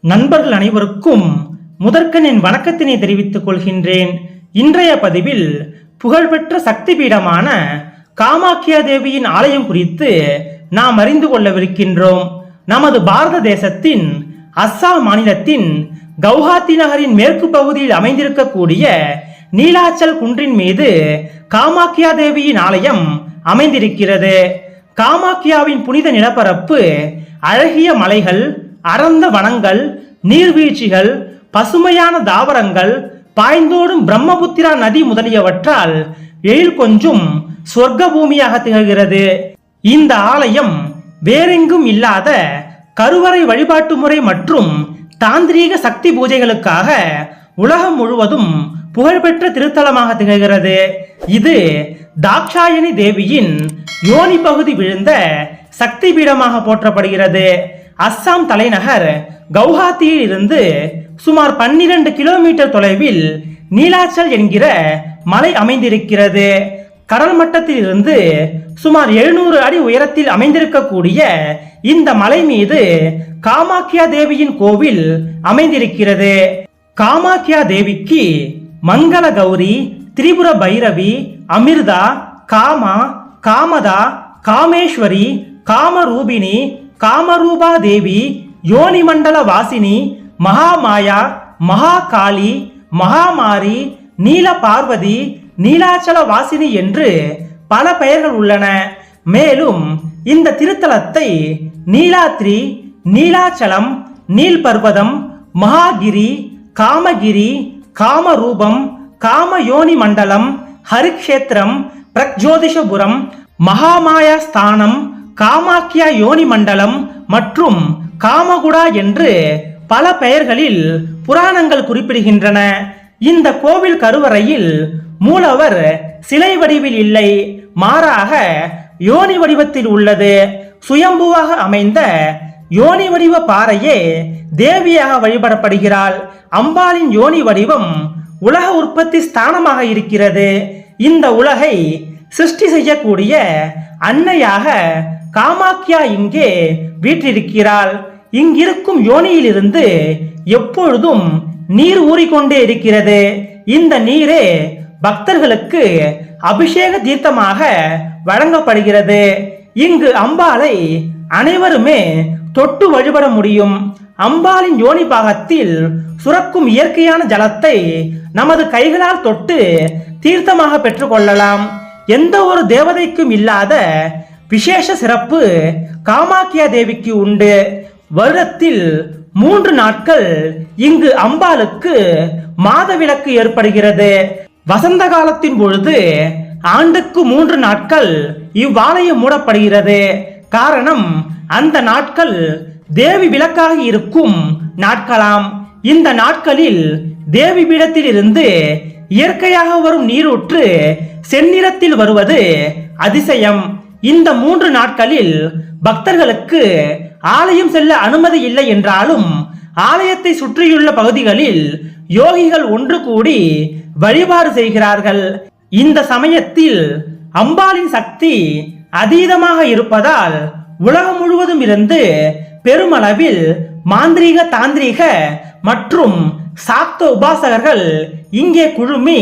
நண்பர்கள் அனைவருக்கும் முதற்கண் என் வணக்கத்தினை தெரிவித்துக் கொள்கின்றேன். இன்றைய பதிவில் புகழ்பெற்ற சக்தி பீடமான காமாக்கியா தேவியின் ஆலயம் குறித்து நாம் அறிந்து கொள்ளவிருக்கின்றோம். நமது பாரத தேசத்தின் அஸ்ஸாம் மாநிலத்தின் கவுஹாத்தி நகரின் மேற்கு பகுதியில் அமைந்திருக்கக்கூடிய நீலாச்சல் குன்றின் மீது காமாக்கியா தேவியின் ஆலயம் அமைந்திருக்கிறது. காமாக்கியாவின் புனித நிலப்பரப்பு அழகிய மலைகள், அடர்ந்த வனங்கள், நீர்வீழ்ச்சிகள், பசுமையான தாவரங்கள், பாய்ந்தோடும் பிரம்மபுத்திரா நதி முதலியவற்றால் எழில் கொஞ்சும் சொர்க்க பூமியாக திகழ்கிறது. இந்த ஆலயம் வேறெங்கும் இல்லாத கருவறை வழிபாட்டு முறை மற்றும் தாந்திரீக சக்தி பூஜைகளுக்காக உலகம் முழுவதும் புகழ்பெற்ற திருத்தலமாக திகழ்கிறது. இது தாக்ஷாயணி தேவியின் யோனி பகுதி விழுந்த சக்தி பீடமாக போற்றப்படுகிறது. அஸ்ஸாம் தலைநகர் கவுஹாத்தியில் இருந்து சுமார் 12 கிலோமீட்டர் தொலைவில் நீலாச்சல் என்கிற மலை அமைந்திருக்கிறது. கடல் மட்டத்தில் இருந்து சுமார் 700 அடி உயரத்தில் அமைந்திருக்கக்கூடிய இந்த மலை மீது காமாக்கியா தேவியின் கோவில் அமைந்திருக்கிறது. காமாக்கியா தேவிக்கு மங்கள கௌரி, திரிபுர பைரவி, அமிர்தா, காமா, காமதா, காமேஸ்வரி, காமரூபிணி, காமரூபா தேவி, யோனி மண்டல வாசினி, மகாமாயா, மகாகாளி, மகாமாரி, நீல பார்வதி, நீலாச்சல வாசினி என்று பல பெயர்கள் உள்ளன. மேலும் இந்த திருத்தலத்தை நீலாத்ரி, நீலாச்சலம், நீல்பர்வதம், மகாகிரி, காமகிரி, காமரூபம், காமயோனி மண்டலம், ஹரிக்ஷேத்திரம், பிரக்ஜோதிஷபுரம், மகாமாயா ஸ்தானம், காமாக்கியா யோனி மண்டலம் மற்றும் காமகுடா என்று பல பெயர்களில் புராணங்கள் குறிப்பிடுகின்றன. இந்த கோவில் கருவறையில் மூலவர் சிலை வடிவில் இல்லை, மாறாக யோனி வடிவத்தில் உள்ளது. சுயம்புவாக அமைந்த யோனி வடிவ பாறையே தேவியாக வழிபடப்படுகிறாள். அம்பாளின் யோனி வடிவம் உலக உற்பத்தி ஸ்தானமாக இருக்கிறது. இந்த உலகை சிருஷ்டி செய்யக்கூடிய அன்னையாக காமாக்கியா இங்கே வீற்றிருக்கிறாள். இங்கிருக்கும் யோனியிலிருந்து எப்பொழுதும் நீர் ஊறிக்கொண்டே இருக்கிறது. இந்த நீரே பக்தர்களுக்கு அபிஷேக தீர்த்தமாக வழங்கப்படுகிறது. இங்கு அம்பாளை அனைவருமே தொட்டு வழிபட முடியும். அம்பாளின் யோனி பாகத்தில் சுரக்கும் இயற்கையான ஜலத்தை நமது கைகளால் தொட்டு தீர்த்தமாக பெற்றுக்கொள்ளலாம். எந்த ஒரு தேவதைக்கும் இல்லாத விசேஷ சிறப்பு காமாக்கியா தேவிக்கு உண்டு. வருடத்தில் 3 நாட்கள் இங்கு அம்பாளுக்கு மாதவிலக்கு ஏற்படுகிறது. வசந்த காலத்தின் பொழுது ஆண்டுக்கு 3 நாட்கள் இவ்வாலயம் மூடப்படுகிறது. காரணம், அந்த நாட்கள் தேவி விளக்காக இருக்கும் நாட்களாம். இந்த நாட்களில் தேவி பீடத்தில் இருந்து இயற்கையாக வரும் நீரூற்று செந்நிறத்தில் வருவது அதிசயம். இந்த 3 நாட்களில் பக்தர்களுக்கு ஆலயம் செல்ல அனுமதி இல்லை என்றாலும் ஆலயத்தை சுற்றியுள்ள பகுதிகளில் யோகிகள் ஒன்று கூடி வழிபாடு செய்கிறார்கள். இந்த சமயத்தில் அம்பாளின் சக்தி அதீதமாக இருப்பதால் உலகம் முழுவதும் இருந்து பெருமளவில் மாந்திரீக, தாந்திரீக மற்றும் சாக்த உபாசகர்கள் இங்கே குழுமி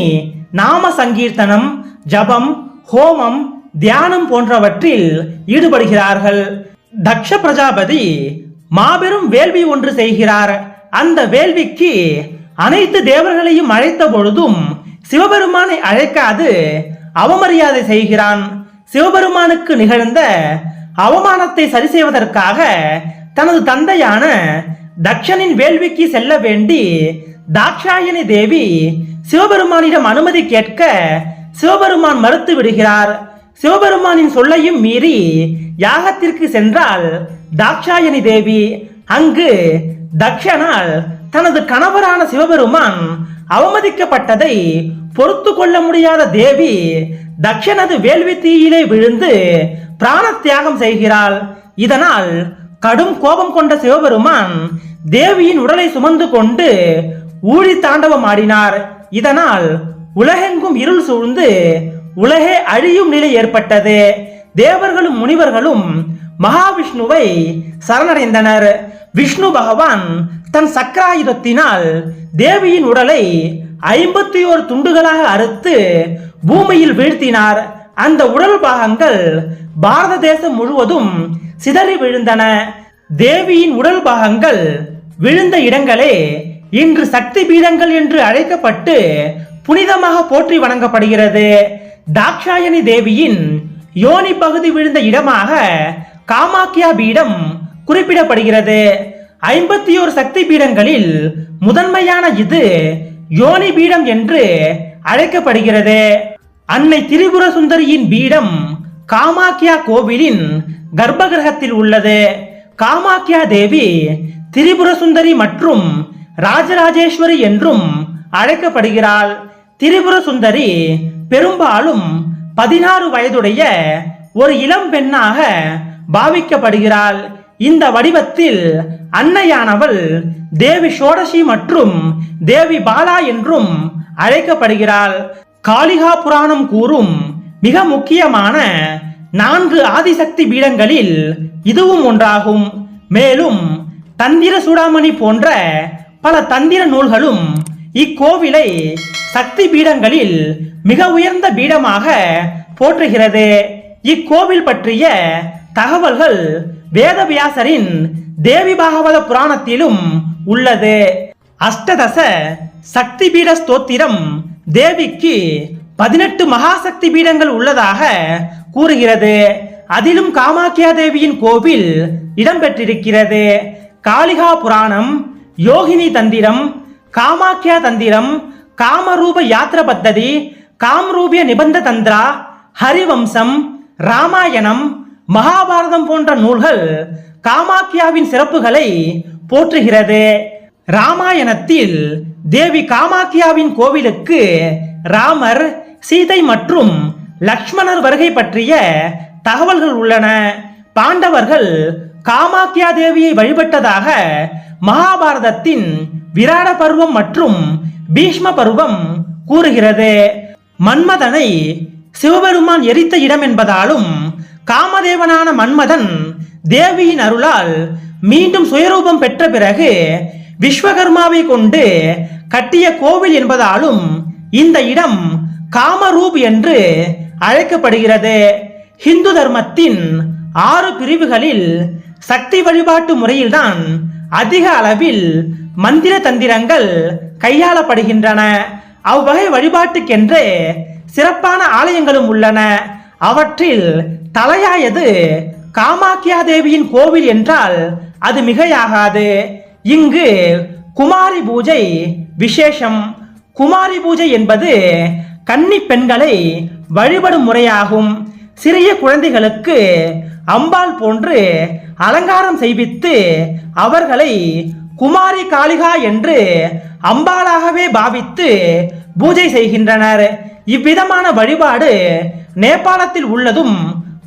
நாம சங்கீர்த்தனம், ஜபம், ஹோமம், தியானம் போன்றவற்றில் ஈடுபடுகிறார்கள். தக்ஷ பிரஜாபதி மாபெரும் வேள்வி ஒன்று செய்கிறார். அந்த வேள்விக்கு அனைத்து தேவர்களையும் அழைத்த பொழுதும் சிவபெருமானை அழைக்காது அவமரியாதை செய்கிறான். சிவபெருமானுக்கு நிகழ்ந்த அவமானத்தை சரி செய்வதற்காக தனது தந்தையான தக்ஷனின் வேள்விக்கு செல்ல வேண்டி தாக்ஷாயணி தேவி சிவபெருமானிடம் அனுமதி கேட்க சிவபெருமான் மறுத்து விடுகிறார். சிவபெருமானின் சொல்லையும் மீறி யாகத்திற்கு சென்றால் தாக்ஷாயணி தேவி. அங்கு தக்ஷனால் தனது கணவரான சிவபெருமான் அவமதிக்கப்பட்டதை பொறுத்து கொள்ள முடியாத தேவி தக்ஷனது வேள்வி தீயிலே விழுந்து பிராண தியாகம் செய்கிறாள். இதனால் கடும் கோபம் கொண்ட சிவபெருமான் தேவியின் உடலை சுமந்து கொண்டு ஊழி தாண்டவம் ஆடினார். இதனால் உலகெங்கும் இருள் சூழ்ந்து உலகே அழியும் நிலை ஏற்பட்டது. தேவர்களும் முனிவர்களும் மகாவிஷ்ணுவை சரணடைந்தனர். விஷ்ணு பகவான் தன் சக்கராயுதத்தினால் தேவியின் உடலை 51 துண்டுகளாக அறுத்து பூமியில் வீழ்த்தினார். அந்த உடல் பாகங்கள் பாரத தேசம் முழுவதும் சிதறி விழுந்தன. தேவியின் உடல் பாகங்கள் விழுந்த இடங்களே இன்று சக்தி பீடங்கள் என்று அழைக்கப்பட்டு புனிதமாக போற்றி வணங்கப்படுகிறது. தாக்ஷாயணி தேவியின் யோனி பகுதி விழுந்த இடமாக காமாக்கியா பீடம் குறிப்பிடப்படுகிறது. 51 சக்தி பீடங்களில் முதன்மையான இது யோனி பீடம் என்று அழைக்கப்படுகிறது. அன்னை திரிபுர சுந்தரியின் பீடம் காமாக்கியா கோவிலின் கர்ப்பகிரகத்தில் உள்ளது. காமாக்கியா தேவி திரிபுர சுந்தரி மற்றும் ராஜராஜேஸ்வரி என்றும் அழைக்கப்படுகிறாள். திரிபுர சுந்தரி பெரும்பாலும் 16 வயதுடைய ஒரு இளம் பெண்ணாக பாவிக்கப்படுகிறாள். இந்த வடிவத்தில் அன்னையானவள் தேவி ஷோடசி மற்றும் தேவி பாலா என்றும் அழைக்கப்படுகிறாள். காளிகா புராணம் கூறும் மிக முக்கியமான 4 ஆதிசக்தி பீடங்களில் இதுவும் ஒன்றாகும். மேலும் தந்திர சூடாமணி போன்ற பல தந்திர நூல்களும் இக்கோவிலை சக்தி பீடங்களில் மிக உயர்ந்த பீடமாக போற்றுகிறது. இக்கோவில் பற்றிய தகவல்கள் வேதவியாசரின் தேவி பாகவத புராணத்திலும் உள்ளது. அஷ்டதச சக்தி பீட ஸ்தோத்திரம் தேவிக்கு 18 மகாசக்தி பீடங்கள் உள்ளதாக கூறுகிறது. அதிலும் காமாக்கியா தேவியின் கோவில் இடம்பெற்றிருக்கிறது. காளிகா புராணம், யோகினி தந்திரம், காமாக்கியா தந்திரம், காமரூப யாத்திர பத்ததி, காம்ரூபிய நிபந்த தந்திரா, ஹரிவம்சம், ராமாயணம், மகாபாரதம் போன்ற நூல்கள் காமாக்கியாவின் சிறப்புகளை போற்றுகிறது. ராமாயணத்தில் தேவி காமாக்கியாவின் கோவிலுக்கு ராமர், சீதை மற்றும் லக்ஷ்மணர் வருகை பற்றிய தகவல்கள் உள்ளன. பாண்டவர்கள் காமாக்கியா தேவியை வழிபட்டதாக மகாபாரதத்தின் விராட பருவம் மற்றும் பீஷ்ம பருவம் கூறுகிறது. மன்மதனை சிவபெருமான் எரித்த இடம் என்பதாலும் காமதேவனான மன்மதன் தேவியின் அருளால் மீண்டும் சுயரூபம் பெற்ற பிறகு விஸ்வகர்மாவை கொண்டு கட்டிய கோவில் என்பதாலும் இந்த இடம் காமரூப் என்று அழைக்கப்படுகிறது. ஹிந்து தர்மத்தின் 6 பிரிவுகளில் சக்தி வழிபாட்டு முறையில்தான் அதிக அளவில் மந்திர தந்திரங்கள் கையாளப்படுகின்றன. அவ்வகை வழிபாட்டுக்கென்று சிறப்பான ஆலயங்களும் உள்ளன. அவற்றில் தலையாயது காமாக்கியா தேவியின் கோவில் என்றால் அது மிகையாகாது. இங்கு குமாரி பூஜை விசேஷம். குமாரி பூஜை என்பது கன்னி பெண்களை வழிபடும் முறையாகும். சிறிய குழந்தைகளுக்கு அம்பாள் போன்று அலங்காரம் செய்வித்து அவர்களை குமாரி காளிகா என்று அம்பாளாகவே பாவித்து பூஜை செய்கின்றனர். இவ்விதமான வழிபாடு நேபாளத்தில் உள்ளதும்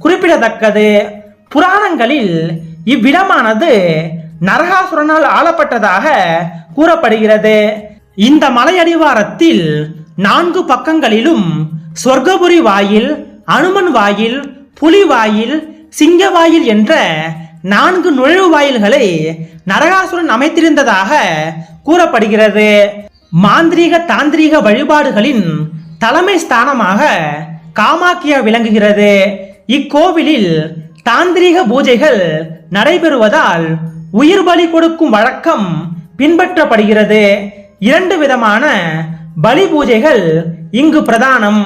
குறிப்பிடத்தக்கது. புராணங்களில் இவ்விடமானது நரகாசுரனால் ஆளப்பட்டதாக கூறப்படுகிறது. இந்த மலையடிவாரத்தில் 4 பக்கங்களிலும் சொர்க்கபுரி வாயில், அனுமன் வாயில், புலி வாயில், சிங்க வாயில் என்ற 4 நுழைவு வாயில்களை நரகாசுரன் அமைத்திருந்ததாக கூறப்படுகிறது. மாந்திரீக தாந்திரீக வழிபாடுகளின் தலைமை ஸ்தானமாக காமாக்கியா விளங்குகிறது. இக்கோவிலில் தாந்திரீக பூஜைகள் நடைபெறுவதால் உயிர் பலி கொடுக்கும் வழக்கம் பின்பற்றப்படுகிறது. 2 விதமான பலி பூஜைகள் இங்கு பிரதானம்.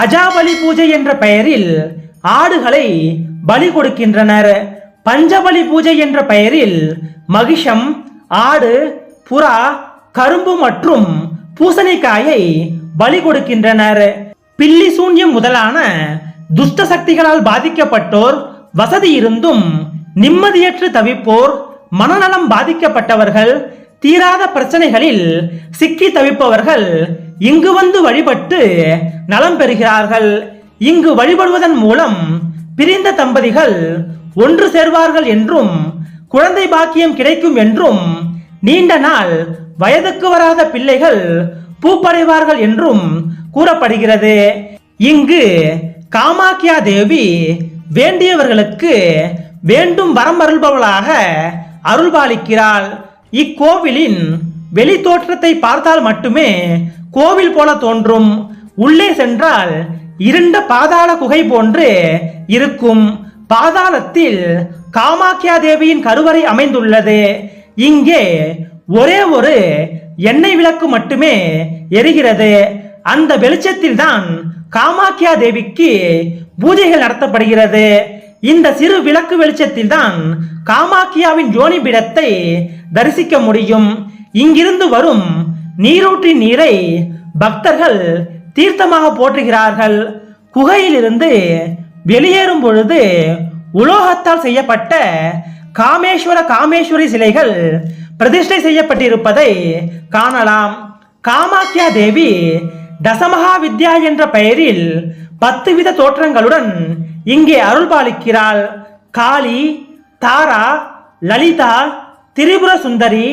அஜாபலி பூஜை என்ற பெயரில் ஆடுகளை பலி கொடுக்கின்றனர். பஞ்சபலி பூஜை என்ற பெயரில் மகிஷம், ஆடு, புறா, கரும்பு மற்றும் பூசணிக்காயை பலி கொடுக்கின்றனர். பில்லி சூன்யம் முதலான துஷ்ட சக்திகளால் பாதிக்கப்பட்டோர், வசதி இருந்தும் நிம்மதியற்று தவிப்போர், மனநலம் பாதிக்கப்பட்டவர்கள், தீராத பிரச்சனைகளில் சிக்கி தவிப்பவர்கள் இங்கு வந்து வழிபட்டு நலம் பெறுகிறார்கள். இங்கு வழிபடுவதன் மூலம் பிரிந்த தம்பதிகள் ஒன்று சேர்வார்கள் என்றும் குழந்தை பாக்கியம் கிடைக்கும் என்றும் நீண்ட நாள் வயதுக்கு வராத பிள்ளைகள் பூப்படைவார்கள் என்றும் கூறப்படுகிறது. இங்கு காமாக்கியா தேவி வேண்டியவர்களுக்கு வேண்டும் வரம் அருள்பவளாக அருள்பாலிக்கிறாள். இக்கோவிலின் வெளி தோற்றத்தை பார்த்தால் மட்டுமே கோவில் போல தோன்றும். உள்ளே சென்றால் இருண்ட பாதாள குகை போன்று இருக்கும். பாதாளத்தில் காமாக்கியா தேவியின் கருவறை அமைந்துள்ளது. இங்கே ஒரே ஒரு எண்ணெய் விளக்கு மட்டுமே எரிகிறது. அந்த வெளிச்சத்தில் தான் காமாக்கியா தேவிக்கு பூஜைகள் நடத்தப்படுகிறது. இந்த சிறு விளக்கு வெளிச்சத்தில் தான் காமாக்கியாவின் ஜோனி பீடத்தை தரிசிக்க முடியும். இங்கிருந்து வரும் நீரூற்றின் நீரை பக்தர்கள் தீர்த்தமாக போற்றுகிறார்கள். குகையிலிருந்து வெளியேறும் பொழுது உலோகத்தால் செய்யப்பட்ட காமேஸ்வர காமேஸ்வரி சிலைகள் பிரதிஷ்டை செய்யப்பட்டிருப்பதை காணலாம். காமாக்கியா தேவி தசமகா வித்யா என்ற பெயரில் 10 வித தோற்றங்களுடன் இங்கே அருள்பாலிக்கிறாள். காளி, தாரா, லலிதா, திரிபுர சுந்தரி,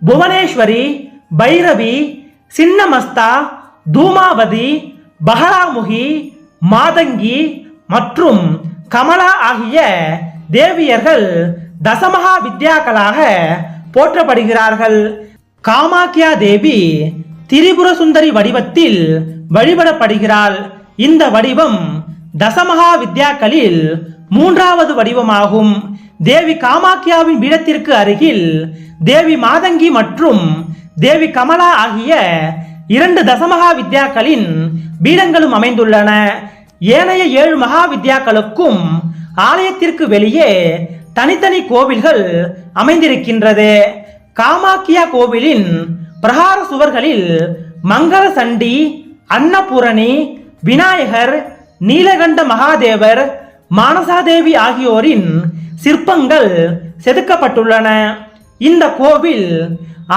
புவனேஸ்வரி, பைரவி, சின்னமஸ்தா, தூமாவதி, பகலாமுகி, மாதங்கி மற்றும் கமலா ஆகிய தேவியர்கள் தசமகா வித்யாக்களாக போற்றப்படுகிறார்கள். காமாக்கியா தேவி திரிபுர சுந்தரி வடிவத்தில் வழிபடப்படுகிறாள். இந்த வடிவம் தசமகா வித்யாக்களில் 3வது வடிவமாகும். தேவி காமாக்கியாவின் பீடத்திற்கு அருகில் தேவி மாதங்கி மற்றும் தேவி கமலா ஆகிய 2 தசமகா வித்யாக்களின் பீடங்களும் அமைந்துள்ளன. ஏனைய 7 மகா வித்யாக்களுக்கும் ஆலயத்திற்கு வெளியே தனித்தனி கோவில்கள் அமைந்திருக்கின்றது. காமாக்கியா கோவிலின் பிரகார சுவர்களில் மங்கள சண்டி, அன்னபூரணி, விநாயகர், நீலகண்ட மகாதேவர், மானசாதேவி ஆகியோரின் சிற்பங்கள் செதுக்கப்பட்டுள்ளன. இந்த கோவில்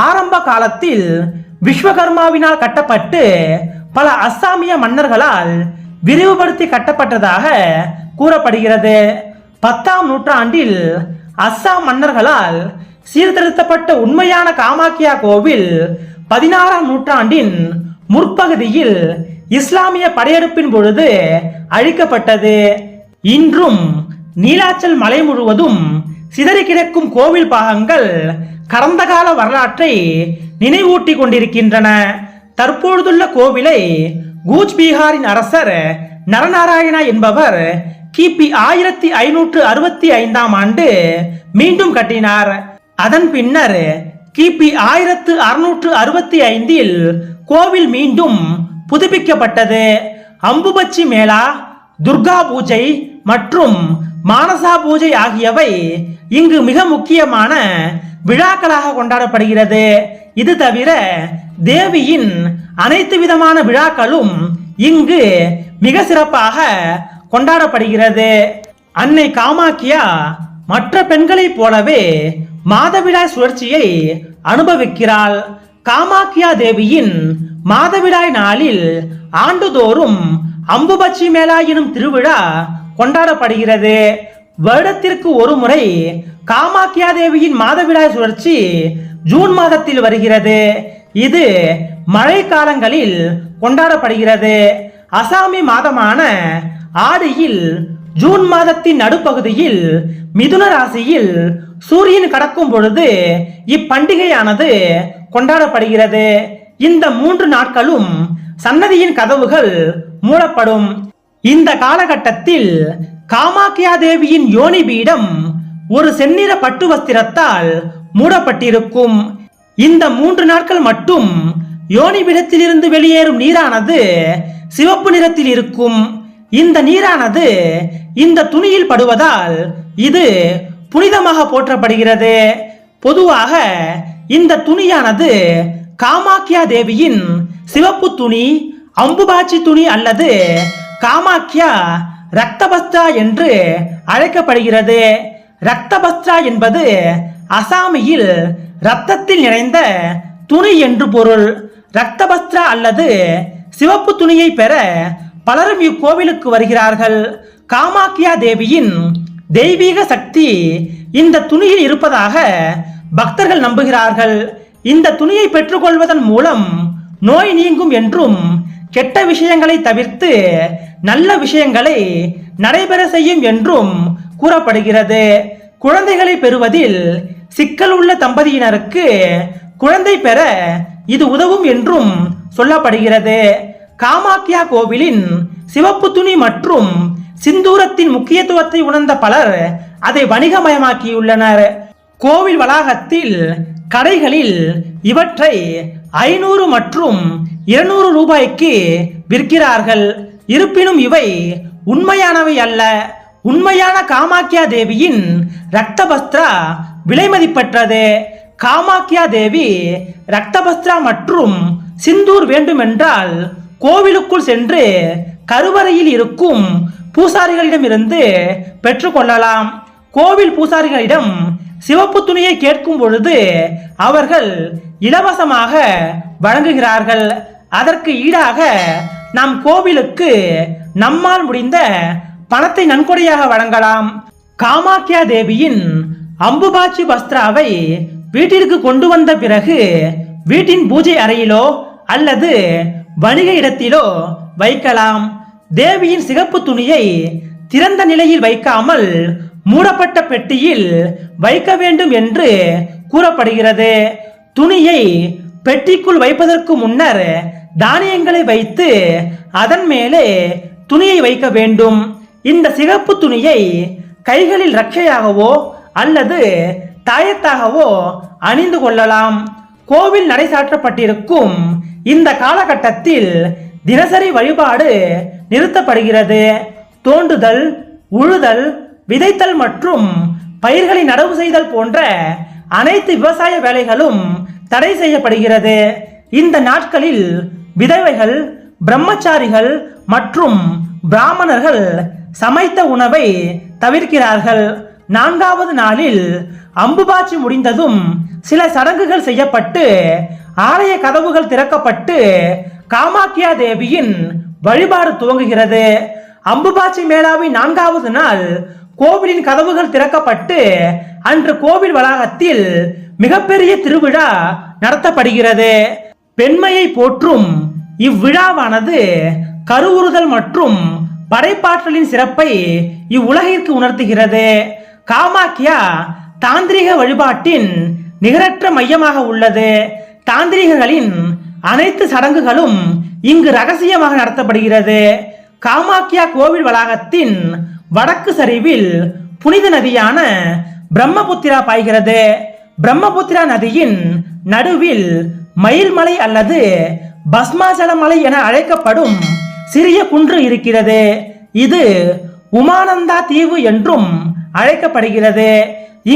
ஆரம்ப காலத்தில் விஸ்வகர்மாவினால் கட்டப்பட்டு பல அஸ்ஸாமிய மன்னர்களால் விரிவுபடுத்தி கட்டப்பட்டதாக கூறப்படுகிறது. 10ஆம் நூற்றாண்டில் அஸ்ஸாம் மன்னர்களால் சீர்திருத்தப்பட்ட உண்மையான காமாக்கியா கோவில் 16ஆம் நூற்றாண்டின் முற்பகுதியில் இஸ்லாமிய படையெடுப்பின் பொழுது அழிக்கப்பட்டது. இன்றும் நீலாச்சல் மலை முழுவதும் சிதறி கிடக்கும் கோவில் பாகங்கள் கடந்த கால வரலாற்றை நினைவூட்டி கொண்டிருக்கின்றன. தற்பொழுதுள்ள கோவிலை கூச் பீகாரின் அரசர் நரநாராயணா என்பவர் கிபி 1565ஆம் ஆண்டு மீண்டும் கட்டினார். அதன் பின்னர் கிபி 1665இல் கோவில் மீண்டும் புதுப்பிக்கப்பட்டது. அம்புபச்சி மேளா, துர்கா பூஜை மற்றும் மானசா பூஜை ஆகியவை இங்கு மிக முக்கியமான விழாக்களாக கொண்டாடப்படுகிறது. இது தவிர தேவியின் அனைத்து விதமான விழாக்களும் இங்கு மிக சிறப்பாக கொண்டாடப்படுகிறது. அன்னை காமாக்கியா மற்ற பெண்களைப் போலவே மாதவிடாய் சுழற்சியை அனுபவிக்கிறாள். காமாக்கியா தேவியின் மாதவிடாய் நாளில் ஆண்டுதோறும் அம்புபச்சி மேளா எனும் திருவிழா கொண்டாடப்படுகிறது. வருடத்திற்கு ஒரு முறை காமாக்கியா தேவியின் மாதவிடாய் சுழற்சி ஜூன் மாதத்தில் வருகிறது. இது மழை காலங்களில் கொண்டாடப்படுகிறது. அசாமி மாதமான ஆடியில் ஜூன் மாதத்தின் நடுப்பகுதியில் மிதுன ராசியில் சூரியன் கடக்கும் பொழுது இப்பண்டிகையானது கொண்டாடப்படுகிறது. இந்த 3 நாட்களும் சன்னதியின் கதவுகள் மூடப்படும். இந்த காலகட்டத்தில் காமாக்கியா தேவியின் யோனி பீடம் ஒரு செந்நிற பட்டு வஸ்திரத்தால் மூடப்பட்டிருக்கும். இந்த 3 நாட்கள் மட்டும் யோனி பீடத்திலிருந்து வெளியேறும் நீரானது சிவப்பு நிறத்தில் இருக்கும். இந்த நீரானது இந்த துணியில் படுவதால் இது புனிதமாக போற்றப்படுகிறது. பொதுவாக இந்த துணியானது காமாக்கியா தேவியின் சிவப்பு துணி, அம்புபாச்சி துணி அல்லது காமாக்கியா ரக்தபஸ்திரா என்று அழைக்கப்படுகிறது. ரக்தபஸ்திரா என்பது அசாமியில் ரத்தத்தில் நிறைந்த துணி என்று பொருள். ரக்தபஸ்திரா அல்லது சிவப்பு துணியை பெற பலரும் இக்கோவிலுக்கு வருகிறார்கள். காமாக்கியா தேவியின் தெய்வீக சக்தி இந்த துணியில் இருப்பதாக பக்தர்கள் நம்புகிறார்கள். இந்த துணியை பெற்றுக்கொள்வதன் மூலம் நோய் நீங்கும் என்றும் கெட்ட விஷயங்களை தவிர்த்து நல்ல விஷயங்களை நடைபெற செய்யும் என்றும் கூறப்படுகிறது. குழந்தைகளை பெறுவதில் சிக்கல் உள்ள தம்பதியினருக்கு குழந்தை பெற இது உதவும் என்றும் சொல்லப்படுகிறது. காமாக்கியா கோவிலின் சிவப்பு துணி மற்றும் சிந்தூரத்தின் முக்கியத்துவத்தை உணர்ந்த பலர் அதை வணிகமயமாக்கியுள்ளனர். கோவில் வளாகத்தில் கடைகளில் இவற்றை 500 மற்றும் 200 ரூபாய்க்கு விற்கிறார்கள். இருப்பினும் இவை உண்மையானவை அல்ல. உண்மையான காமாக்கியா தேவியின் ரக்தபஸ்திரா விலை மதிப்பற்றது. காமாக்கியா தேவி ரக்தபஸ்திரா மற்றும் சிந்தூர் வேண்டுமென்றால் கோவிலுக்குள் சென்று கருவறையில் இருக்கும் பூசாரிகளிடமிருந்து பெற்றுக்கொள்ளலாம். கோவில் பூசாரிகளிடம் சிவப்பு துணியை கேட்கும் பொழுது அவர்கள் இலவசமாக வழங்குகிறார்கள். அதற்கு ஈடாக நாம் கோவிலுக்கு நம்மால் முடிந்த பணத்தை நன்கொடையாக வழங்கலாம். காமாக்கியா தேவியின் அம்புபாச்சி வஸ்திராவை வீட்டிற்கு கொண்டு வந்த பிறகு வீட்டின் பூஜை அறையிலோ அல்லது வணிக இடத்திலோ வைக்கலாம். தேவியின் சிகப்பு துணியை திறந்த நிலையில் வைக்காமல் மூடப்பட்ட பெட்டியில் வைக்க வேண்டும் என்று கூறப்படுகிறது. துணியை பெட்டிக்குள் வைப்பதற்கு முன்னர் தானியங்களை வைத்து அதன் மேலே துணியை வைக்க வேண்டும். இந்த சிகப்பு துணியை கைகளில் ரட்சையாகவோ அல்லது தாயத்தாகவோ அணிந்து கொள்ளலாம். கோவில் நடைசாற்றப்பட்டிருக்கும் இந்த காலகட்டத்தில் தினசரி வழிபாடு நிறுத்தப்படுகிறது. தோண்டுதல், உழுதல், விதைத்தல் மற்றும் பயிர்களை நடவு செய்தல் போன்ற அனைத்து விவசாய வேலைகளும் தடை செய்யப்படுகிறது. இந்த நாட்களில் விதவைகள், பிரம்மச்சாரிகள் மற்றும் பிராமணர்கள் சமைத்த உணவை தவிர்க்கிறார்கள். 4வது நாளில் அம்புபாச்சி முடிந்ததும் சில சடங்குகள் செய்யப்பட்டு ஆலய கதவுகள் திறக்கப்பட்டு காமாக்கியா தேவியின் வழிபாடு துவங்குகிறது. அம்புபாச்சி மேளாவின் 4வது நாள் கோவிலின் கதவுகள் திறக்கப்பட்டு அன்று கோவில் வளாகத்தில் மிகப்பெரிய திருவிழா நடத்தப்படுகிறது. பெண்மையை போற்றும் இவ்விழாவானது கருவுறுதல் மற்றும் படைப்பாற்றலின் சிறப்பை இவ்வுலகிற்கு உணர்த்துகிறது. காமாக்கியா தாந்திரிக வழிபாட்டின் நிகரற்ற மையமாக உள்ளது. தாந்திரிகர்களின் அனைத்து சடங்குகளும் இங்கு ரகசியமாக நடத்தப்படுகிறது. காமாக்கியா கோவில் வளாகத்தின் வடக்கு சரிவில் புனித நதியான பிரம்மபுத்திரா பாய்கிறது. பிரம்மபுத்திரா நதியின் நடுவில் மயில்மலை அல்லது பஸ்மாச்சல மலை என அழைக்கப்படும் சிறிய குன்று இருக்கிறது. இது உமானந்தா தீவு என்றும் அழைக்கப்படுகிறது.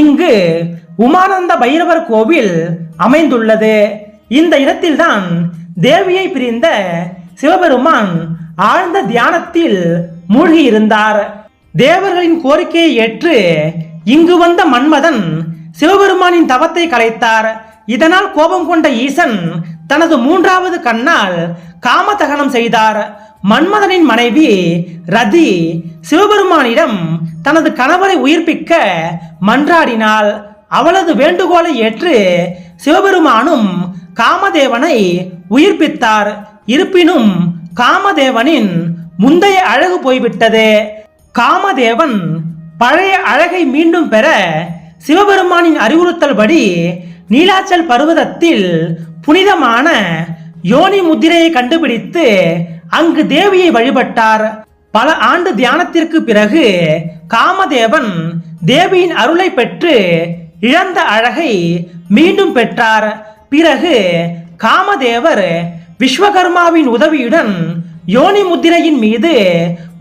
இங்கு உமானந்த பைரவர் கோவில் அமைந்துள்ளது. இந்த இடத்தில்தான் தேவியை பிரிந்த சிவபெருமான் ஆழ்ந்த தியானத்தில் மூழ்கி இருந்தார். தேவர்களின் கோரிக்கையை ஏற்று இங்கு வந்த மன்மதன் சிவபெருமானின் தவத்தை கலைத்தார். இதனால் கோபம் கொண்ட ஈசன் தனது 3வது கண்ணால் காமதகனம் செய்தார். மன்மதனின் மனைவி ரதி சிவபெருமானிடம் தனது கணவரை உயிர்ப்பிக்க மன்றாடினாள். அவளது வேண்டுகோளை ஏற்று சிவபெருமானும் காமதேவனை உயிர்ப்பித்தார். இருப்பினும் காமதேவனின் முந்தைய அழகு போய்விட்டது. காமதேவன் பழைய அழகை மீண்டும் பெற சிவபெருமானின் அறிவுறுத்தல் படி நீலாச்சல் பர்வதத்தில் புனிதமான யோனி முத்திரையை கண்டுபிடித்து அங்கு தேவியை வழிபட்டார். பல ஆண்டு தியானத்திற்கு பிறகு காமதேவன் தேவியின் அருளை பெற்று இழந்த அழகை மீண்டும் பெற்றார். பிறகு காமதேவர் விஸ்வகர்மாவின் உதவியுடன் யோனி முத்திரையின் மீது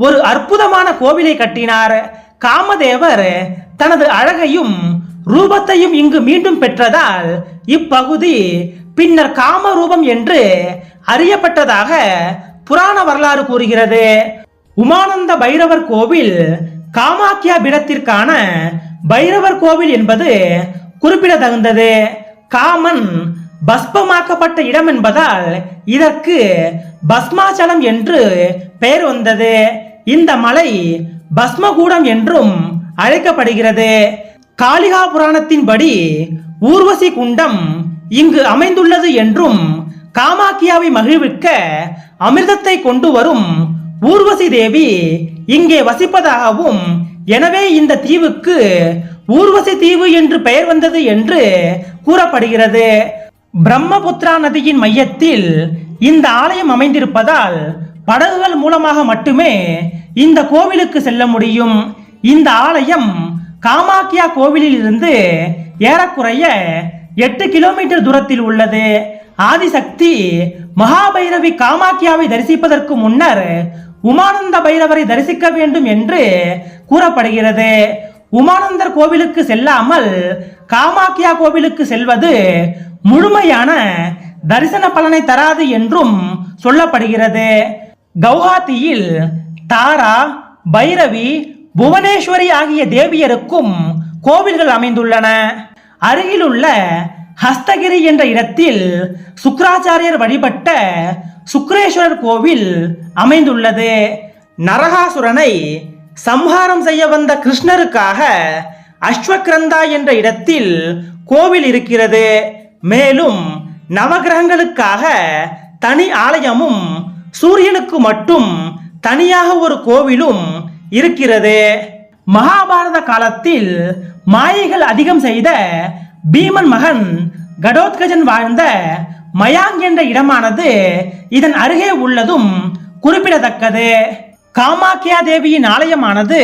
ஒரு அற்புதமான கோவிலை கட்டினார். காமதேவர் தனது அழகையும் ரூபத்தையும் இங்கு மீண்டும் பெற்றதால் இப்பகுதி பின்னர் காமரூபம் என்று அறியப்பட்டதாக புராண வரலாறு கூறுகிறது. உமானந்த பைரவர் கோவில் காமாக்கியா பீடத்திற்கான பைரவர் கோவில் என்பது குறிப்பிடத்தகுந்தது. காமன் பஸ்பமாக்கப்பட்ட இடம் என்பதால் இதற்கு பஸ்மாச்சலம் என்று பெயர் வந்தது. இந்த மலை பஸ்மகூடம் என்றும் அழைக்கப்படுகிறது. காளிகா புராணத்தின்படி ஊர்வசி குண்டம் இங்கு அமைந்துள்ளது என்றும் காமாக்கியாவை மகிழ்விக்க அமிர்தத்தை கொண்டு வரும் ஊர்வசி தேவி இங்கே வசிப்பதாகவும், எனவே இந்த தீவுக்கு ஊர்வசி தீவு என்று பெயர் வந்தது என்று கூறப்படுகிறது. பிரம்மபுத்திரா நதியின் மையத்தில் இந்த ஆலயம் அமைந்திருப்பதால் படகுகள் மூலமாக மட்டுமே இந்த கோவிலுக்கு செல்ல முடியும். இந்த ஆலயம் காமாக்கியா கோவிலில் இருந்து ஏறக்குறைய 8 கிலோமீட்டர் தூரத்தில் உள்ளது. ஆதிசக்தி மகாபைரவி காமாக்கியாவை தரிசிப்பதற்கு முன்னர் உமானந்த பைரவரை தரிசிக்க வேண்டும் என்று கூறப்படுகிறது. உமானந்தர் கோவிலுக்கு செல்லாமல் காமாக்கியா கோவிலுக்கு செல்வது முழுமையான தரிசன பலனை தராது என்றும் சொல்லப்படுகிறது. கவுஹாத்தியில் தாரா, பைரவி, புவனேஸ்வரி ஆகிய தேவியருக்கும் கோவில்கள் அமைந்துள்ளன. அருகிலுள்ள ஹஸ்தகிரி என்ற இடத்தில் சுக்கிராச்சாரியர் வழிபட்ட சுக்கிரேஸ்வரர் கோவில் அமைந்துள்ளது. நரகாசுரனை சம்ஹாரம் செய்ய வந்த கிருஷ்ணருக்காக அஸ்வக்ரந்தா என்ற இடத்தில் கோவில் இருக்கிறது. மேலும் நவகிரகங்களுக்காக தனி ஆலயமும் சூரியனுக்கு மட்டும் தனியாக ஒரு கோவிலும் இருக்கிறது. மகாபாரத காலத்தில் மாயைகள் அதிகம் செய்த பீமன் மகன் கடோத்கஜன் வாழ்ந்த மயாங் என்ற இடமானது இதன் அருகே உள்ளதும் குறிப்பிடத்தக்கது. காமாக்கியா தேவியின் ஆலயமானது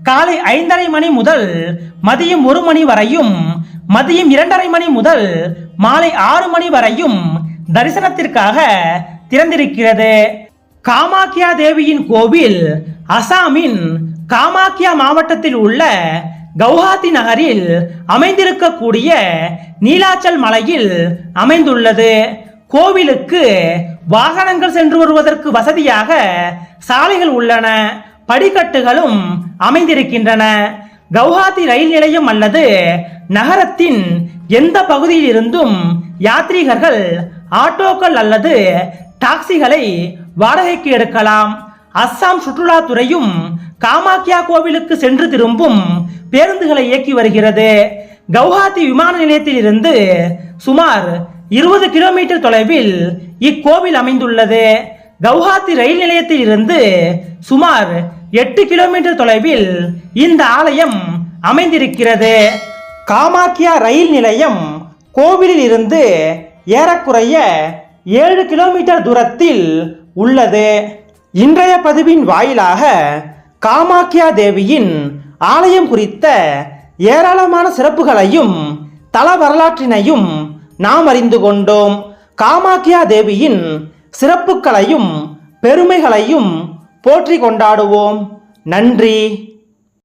காலை 5:30 மணி முதல் மதியம் 1 மணி வரையும், மதியம் 2:30 மணி முதல் மாலை 6 மணி வரையும் தரிசனத்திற்காக திறந்திருக்கிறது. காமாக்கியா தேவியின் கோவில் அசாமின் காமாக்கியா மாவட்டத்தில் உள்ள கவுஹாத்தி நகரில் அமைந்திருக்கக்கூடிய நீலாச்சல் மலையில் அமைந்துள்ளது. கோவிலுக்கு வாகனங்கள் சென்று வருவதற்கு வசதியாக சாலைகள் உள்ளன. படிக்கட்டுகளும் அமைந்திருக்கின்றன. கவுஹாத்தி ரயில் நிலையம் அல்லது நகரத்தின் எந்த பகுதியில் இருந்தும் யாத்ரீகர்கள் ஆட்டோக்கள் அல்லது டாக்ஸிகளை வாடகைக்கு எடுக்கலாம். அஸ்ஸாம் சுற்றுலாத்துறையும் காமாக்கியா கோவிலுக்கு சென்று திரும்பும் பேருந்துகளை இயக்கி வருகிறது. கவுஹாத்தி விமான நிலையத்தில் இருந்து சுமார் 20 கிலோமீட்டர் தொலைவில் இக்கோவில் அமைந்துள்ளது. கவுஹாத்தி ரயில் நிலையத்தில் இருந்து சுமார் 8 கிலோமீட்டர் தொலைவில் இந்த ஆலயம் அமைந்திருக்கிறது. காமாக்கியா ரயில் நிலையம் கோவிலில் இருந்து ஏறக்குறைய 7 கிலோமீட்டர் தூரத்தில் உள்ளது. இன்றைய பதிவின் வாயிலாக காமாக்கியா தேவியின் ஆலயம் குறித்த ஏராளமான சிறப்புகளையும் தல வரலாற்றினையும் நாம் அறிந்து கொண்டோம். காமாக்கியா தேவியின் சிறப்புகளையும் பெருமைகளையும் போற்றி கொண்டாடுவோம். நன்றி.